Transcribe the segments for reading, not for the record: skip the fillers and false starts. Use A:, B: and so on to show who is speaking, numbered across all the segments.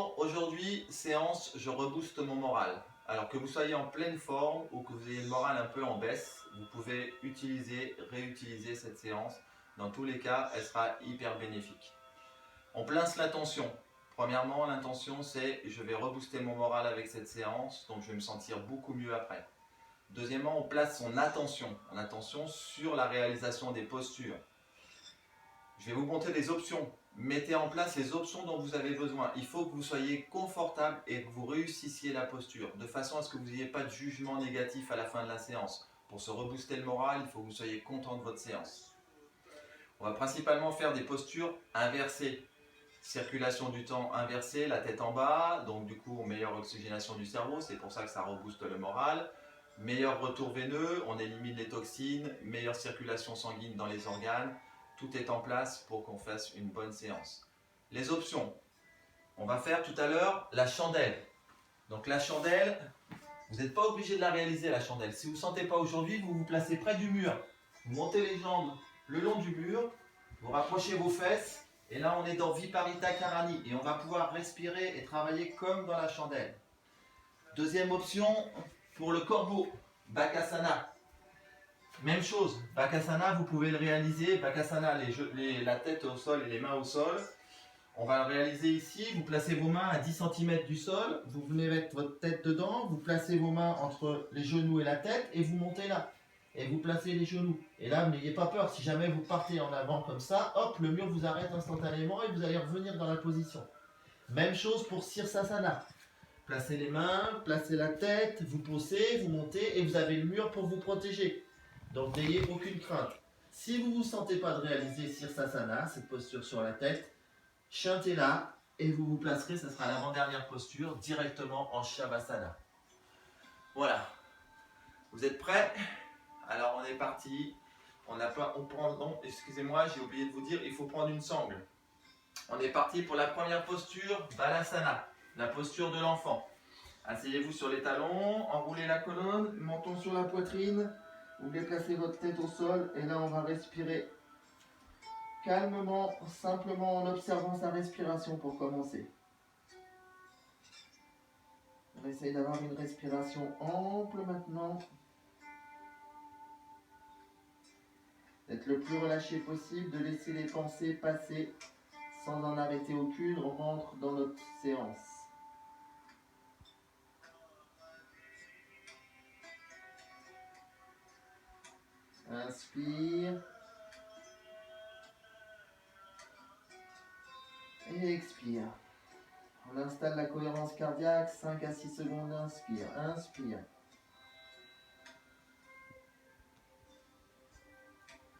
A: Bonjour, aujourd'hui, séance, je rebooste mon moral. Alors que vous soyez en pleine forme ou que vous ayez le moral un peu en baisse, vous pouvez réutiliser cette séance. Dans tous les cas, elle sera hyper bénéfique. On place l'attention. Premièrement, l'intention c'est je vais rebooster mon moral avec cette séance, donc je vais me sentir beaucoup mieux après. Deuxièmement, on place son attention sur la réalisation des postures. Je vais vous montrer des options. Mettez en place les options dont vous avez besoin. Il faut que vous soyez confortable et que vous réussissiez la posture, de façon à ce que vous n'ayez pas de jugement négatif à la fin de la séance. Pour se rebooster le moral, il faut que vous soyez content de votre séance. On va principalement faire des postures inversées. Circulation du temps inversée, la tête en bas, donc du coup meilleure oxygénation du cerveau, c'est pour ça que ça rebooste le moral. Meilleur retour veineux, on élimine les toxines, meilleure circulation sanguine dans les organes. Tout est en place pour qu'on fasse une bonne séance. Les options. On va faire tout à l'heure la chandelle. Donc la chandelle, vous n'êtes pas obligé de la réaliser la chandelle. Si vous ne sentez pas aujourd'hui, vous vous placez près du mur. Vous montez les jambes le long du mur, vous rapprochez vos fesses et là on est dans Viparita Karani et on va pouvoir respirer et travailler comme dans la chandelle. Deuxième option pour le corbeau, Bakasana. Même chose, Bakasana, vous pouvez le réaliser. Bakasana, la tête au sol et les mains au sol. On va le réaliser ici. Vous placez vos mains à 10 cm du sol. Vous venez mettre votre tête dedans. Vous placez vos mains entre les genoux et la tête et vous montez là. Et vous placez les genoux. Et là, n'ayez pas peur. Si jamais vous partez en avant comme ça, hop, le mur vous arrête instantanément et vous allez revenir dans la position. Même chose pour Sirsasana. Placez les mains, placez la tête, vous posez, vous montez et vous avez le mur pour vous protéger. Donc n'ayez aucune crainte. Si vous ne vous sentez pas de réaliser Sirsasana, cette posture sur la tête, chantez là et vous vous placerez, ce sera l'avant-dernière posture, directement en Shavasana. Voilà. Vous êtes prêts? Alors on est parti. Excusez-moi, j'ai oublié de vous dire, il faut prendre une sangle. On est parti pour la première posture, Balasana, la posture de l'enfant. Asseyez-vous sur les talons, enroulez la colonne, montons sur la poitrine. Vous déplacez votre tête au sol et là on va respirer calmement, simplement en observant sa respiration pour commencer. On essaye d'avoir une respiration ample maintenant. D'être le plus relâché possible, de laisser les pensées passer sans en arrêter aucune. On rentre dans notre séance. Inspire. Et expire. On installe la cohérence cardiaque, 5 à 6 secondes d'inspire. Inspire.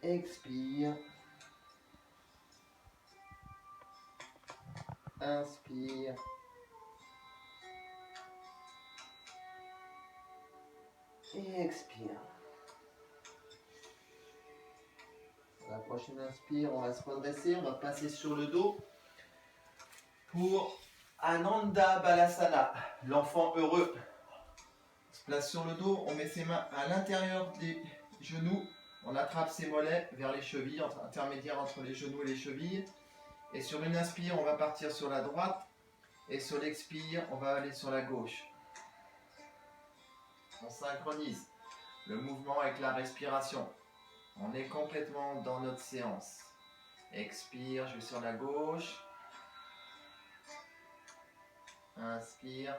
A: Expire. Inspire. Et expire. La prochaine inspire, on va se redresser, on va passer sur le dos pour Ananda Balasana, l'enfant heureux. On se place sur le dos, on met ses mains à l'intérieur des genoux, on attrape ses mollets vers les chevilles, intermédiaire entre les genoux et les chevilles. Et sur une inspire, on va partir sur la droite et sur l'expire, on va aller sur la gauche. On synchronise le mouvement avec la respiration. On est complètement dans notre séance. Expire, je vais sur la gauche. Inspire.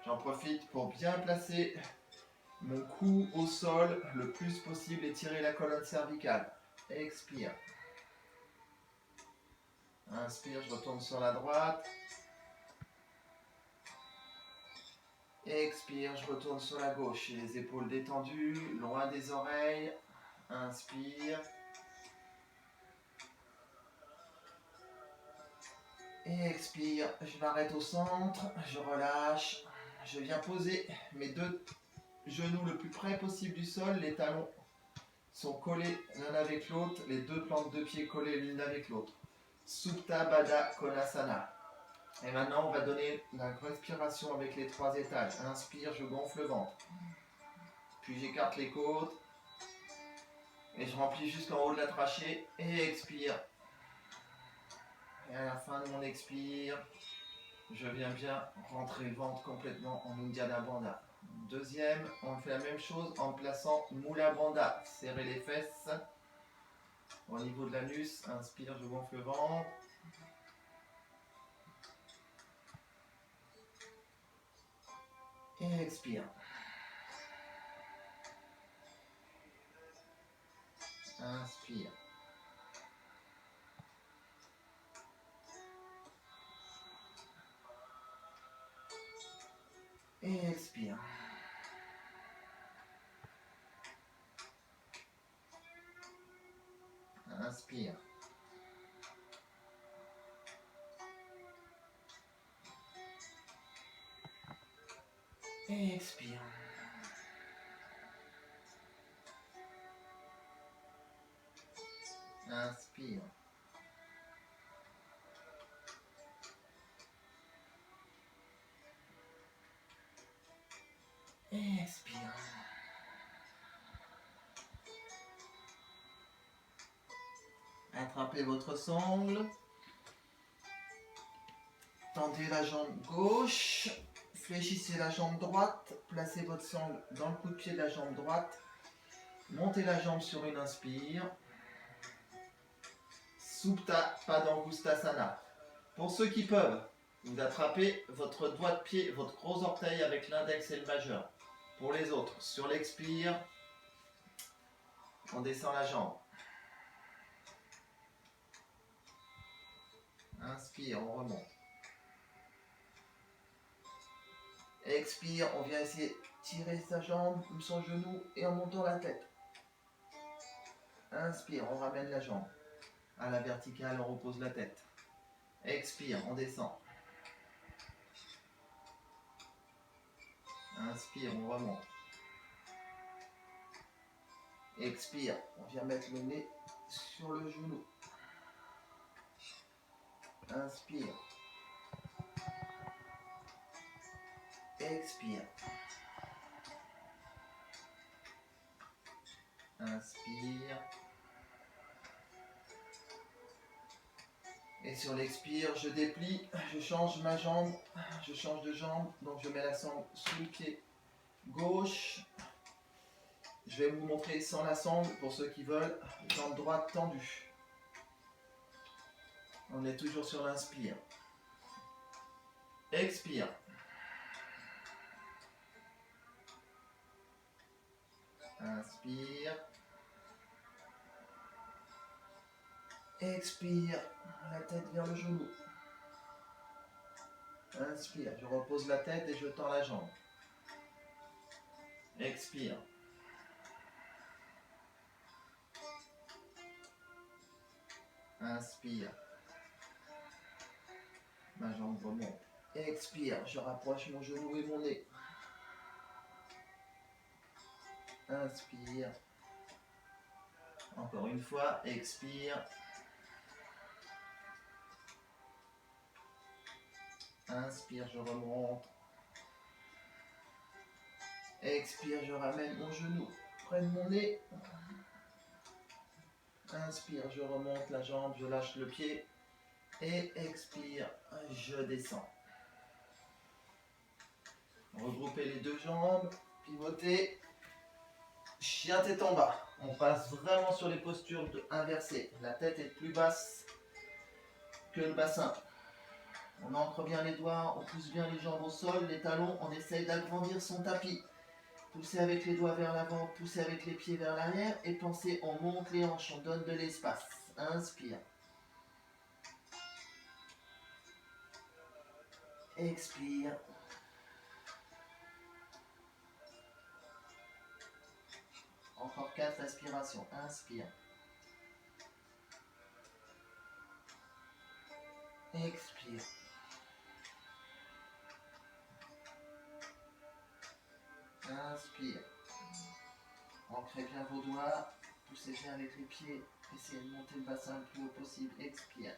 A: J'en profite pour bien placer mon cou au sol le plus possible et tirer la colonne cervicale. Expire. Inspire, je retourne sur la droite. Expire, je retourne sur la gauche. Les épaules détendues, loin des oreilles. Inspire. Et expire, je m'arrête au centre, je relâche. Je viens poser mes deux genoux le plus près possible du sol. Les talons sont collés l'un avec l'autre. Les deux plantes de pied collées l'une avec l'autre. Supta Baddha Konasana. Et maintenant, on va donner la respiration avec les 3 étages. Inspire, je gonfle le ventre. Puis j'écarte les côtes. Et je remplis jusqu'en haut de la trachée. Et expire. Et à la fin de mon expire, Je viens bien rentrer le ventre complètement en Uddiyana Bandha. Deuxième, on fait la même chose en plaçant Mula Bandha. Serrez les fesses au niveau de l'anus. Inspire, je gonfle le ventre. Et expire. Inspire. Et expire. Inspire. Et expire. Inspire. Et expire. Attrapez votre sangle. Tendez la jambe gauche. Fléchissez la jambe droite. Placez votre sangle dans le coup de pied de la jambe droite. Montez la jambe sur une inspire. Supta Padangusthasana. Pour ceux qui peuvent, vous attrapez votre doigt de pied, votre gros orteil avec l'index et le majeur. Pour les autres, sur l'expire, on descend la jambe. Inspire, on remonte. Expire, on vient essayer de tirer sa jambe, son genou et en montant la tête. Inspire, on ramène la jambe. À la verticale, on repose la tête. Expire, on descend. Inspire, on remonte. Expire, on vient mettre le nez sur le genou. Inspire. Expire. Inspire. Et sur l'expire, je déplie, je change ma jambe, je change de jambe, donc je mets la sangle sous le pied gauche. Je vais vous montrer sans la sangle pour ceux qui veulent, jambe droite tendue. On est toujours sur l'inspire. Expire. Inspire. Expire. La tête vers le genou. Inspire. Je repose la tête et je tends la jambe. Expire. Inspire. Ma jambe remonte. Expire. Je rapproche mon genou et mon nez. Inspire. Encore une fois. Expire. Inspire, je remonte. Expire, je ramène mon genou près de mon nez. Inspire, je remonte la jambe, je lâche le pied. Et expire, je descends. Regroupez les deux jambes, pivotez. Chien tête en bas. On passe vraiment sur les postures inversées. La tête est plus basse que le bassin. On ancre bien les doigts, on pousse bien les jambes au sol, les talons, on essaye d'agrandir son tapis. Poussez avec les doigts vers l'avant, poussez avec les pieds vers l'arrière et pensez, on monte les hanches, on donne de l'espace. Inspire. Expire. Encore 4 respirations. Inspire. Expire. Inspire. Ancrez bien vos doigts. Poussez bien avec les pieds. Essayez de monter le bassin le plus haut possible. Expire.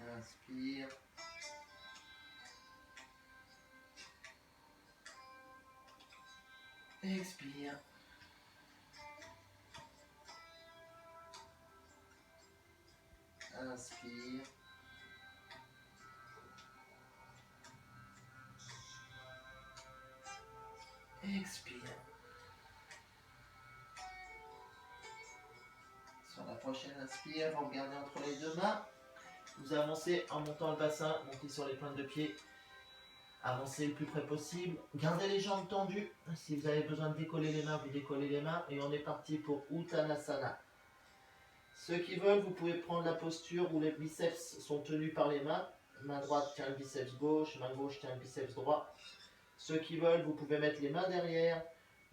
A: Inspire. Expire. Inspire. Expire. Sur la prochaine inspire, vous regardez entre les deux mains. Vous avancez en montant le bassin, montez sur les pointes de pied. Avancez le plus près possible. Gardez les jambes tendues. Si vous avez besoin de décoller les mains, vous décollez les mains. Et on est parti pour Uttanasana. Ceux qui veulent, vous pouvez prendre la posture où les biceps sont tenus par les mains. Main droite tient le biceps gauche, main gauche tient le biceps droit. Ceux qui veulent, vous pouvez mettre les mains derrière.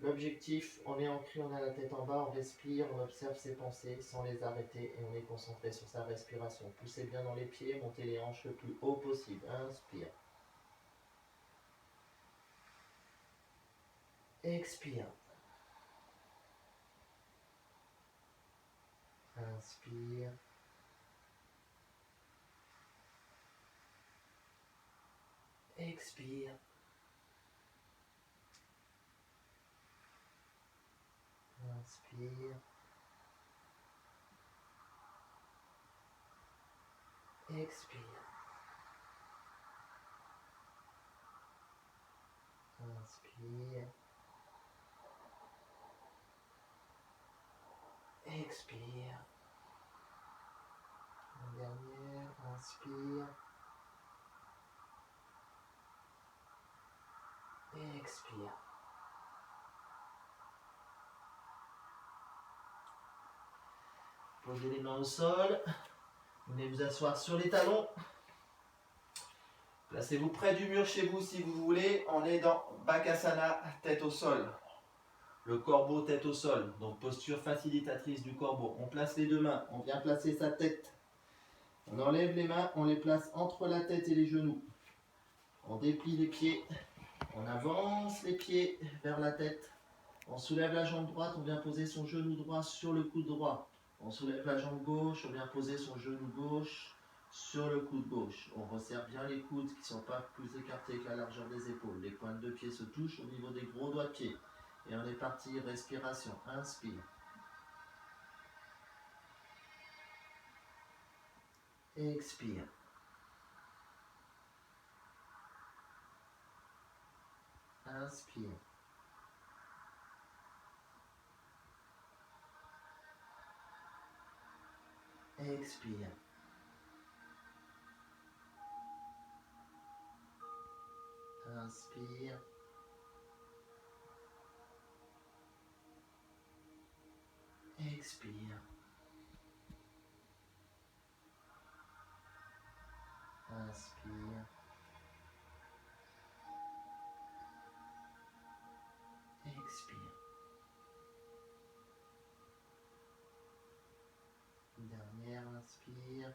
A: L'objectif, on est ancré, on a la tête en bas, on respire, on observe ses pensées sans les arrêter et on est concentré sur sa respiration. Poussez bien dans les pieds, montez les hanches le plus haut possible. Inspire. Expire. Inspire. Expire. Inspire. Expire. Inspire. Expire. La dernière, inspire. Expire. Posez les mains au sol. Venez vous asseoir sur les talons. Placez-vous près du mur chez vous si vous voulez. On est dans Bakasana, tête au sol. Le corbeau, tête au sol. Donc posture facilitatrice du corbeau. On place les deux mains. On vient placer sa tête. On enlève les mains. On les place entre la tête et les genoux. On déplie les pieds. On avance les pieds vers la tête. On soulève la jambe droite. On vient poser son genou droit sur le coude droit. On soulève la jambe gauche. On vient poser son genou gauche sur le coude gauche. On resserre bien les coudes qui ne sont pas plus écartés que la largeur des épaules. Les pointes de pied se touchent au niveau des gros doigts de pied. Et on est parti, respiration. Inspire. Expire. Inspire. Expire. Inspire. Expire. Inspire. Expire. Dernière, inspire.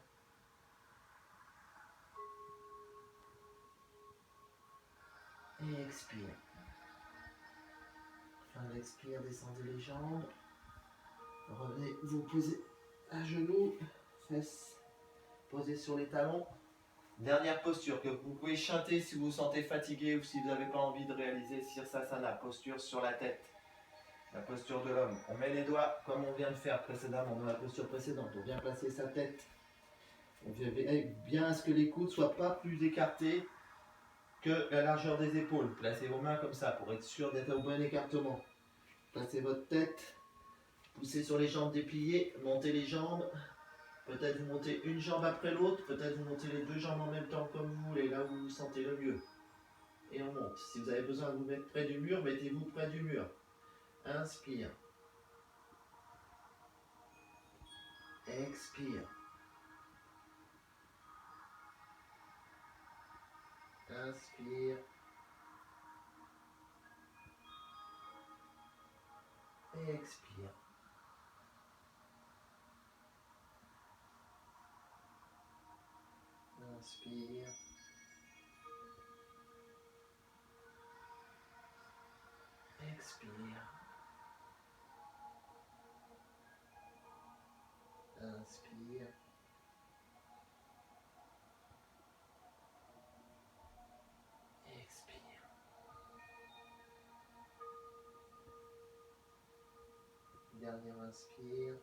A: Et expire. Fin de l'expire, descendez les jambes. Revenez vous poser à genoux, fesses posées sur les talons. Dernière posture que vous pouvez chanter si vous vous sentez fatigué ou si vous n'avez pas envie de réaliser Sirsasana, posture sur la tête. La posture de l'homme. On met les doigts comme on vient de faire précédemment dans la posture précédente. On vient placer sa tête. On veille bien à ce que les coudes ne soient pas plus écartés que la largeur des épaules. Placez vos mains comme ça pour être sûr d'être au bon écartement. Placez votre tête. Poussez sur les jambes dépliées. Montez les jambes. Peut-être vous montez une jambe après l'autre. Peut-être vous montez les deux jambes en même temps comme vous voulez. Là où vous vous sentez le mieux. Et on monte. Si vous avez besoin de vous mettre près du mur, mettez-vous près du mur. Inspire. Expire. Inspire. Expire. Inspire. Expire. Inspire. Expire. Dernière inspire.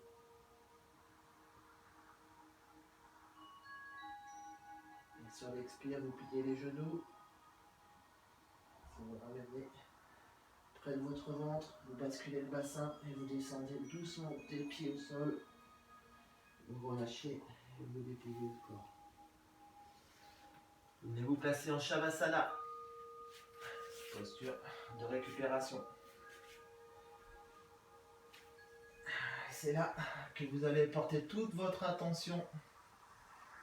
A: Et sur l'expire, vous pliez les genoux. Si vous ramenez
B: près de votre ventre, vous basculez le bassin et vous descendez doucement des pieds au sol. Vous relâchez et vous déposez le corps.
A: Venez vous placer en Shavasana, posture de récupération. C'est là que vous allez porter toute votre attention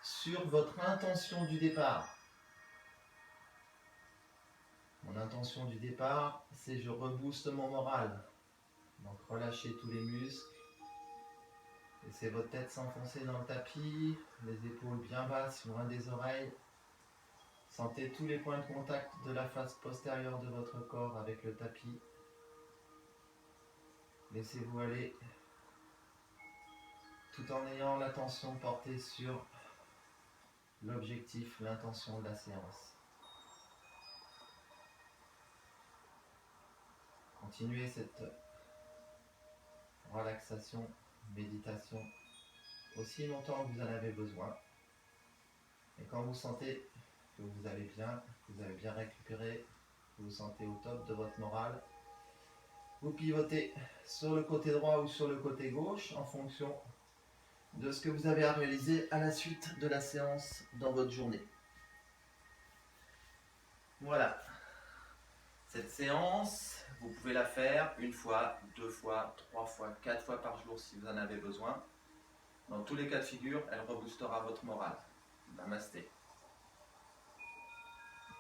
A: sur votre intention du départ. Mon intention du départ, c'est je rebooste mon moral. Donc relâchez tous les muscles. Laissez votre tête s'enfoncer dans le tapis, les épaules bien basses, loin des oreilles. Sentez tous les points de contact de la face postérieure de votre corps avec le tapis. Laissez-vous aller tout en ayant l'attention portée sur l'objectif, l'intention de la séance. Continuez cette relaxation, méditation aussi longtemps que vous en avez besoin. Et quand vous sentez que vous allez bien, que vous avez bien récupéré, que vous vous sentez au top de votre morale, vous pivotez sur le côté droit ou sur le côté gauche en fonction de ce que vous avez à réaliser à la suite de la séance dans votre journée. Voilà. Cette séance, vous pouvez la faire une fois, 2 fois, 3 fois, 4 fois par jour si vous en avez besoin. Dans tous les cas de figure, elle reboostera votre morale. Namasté.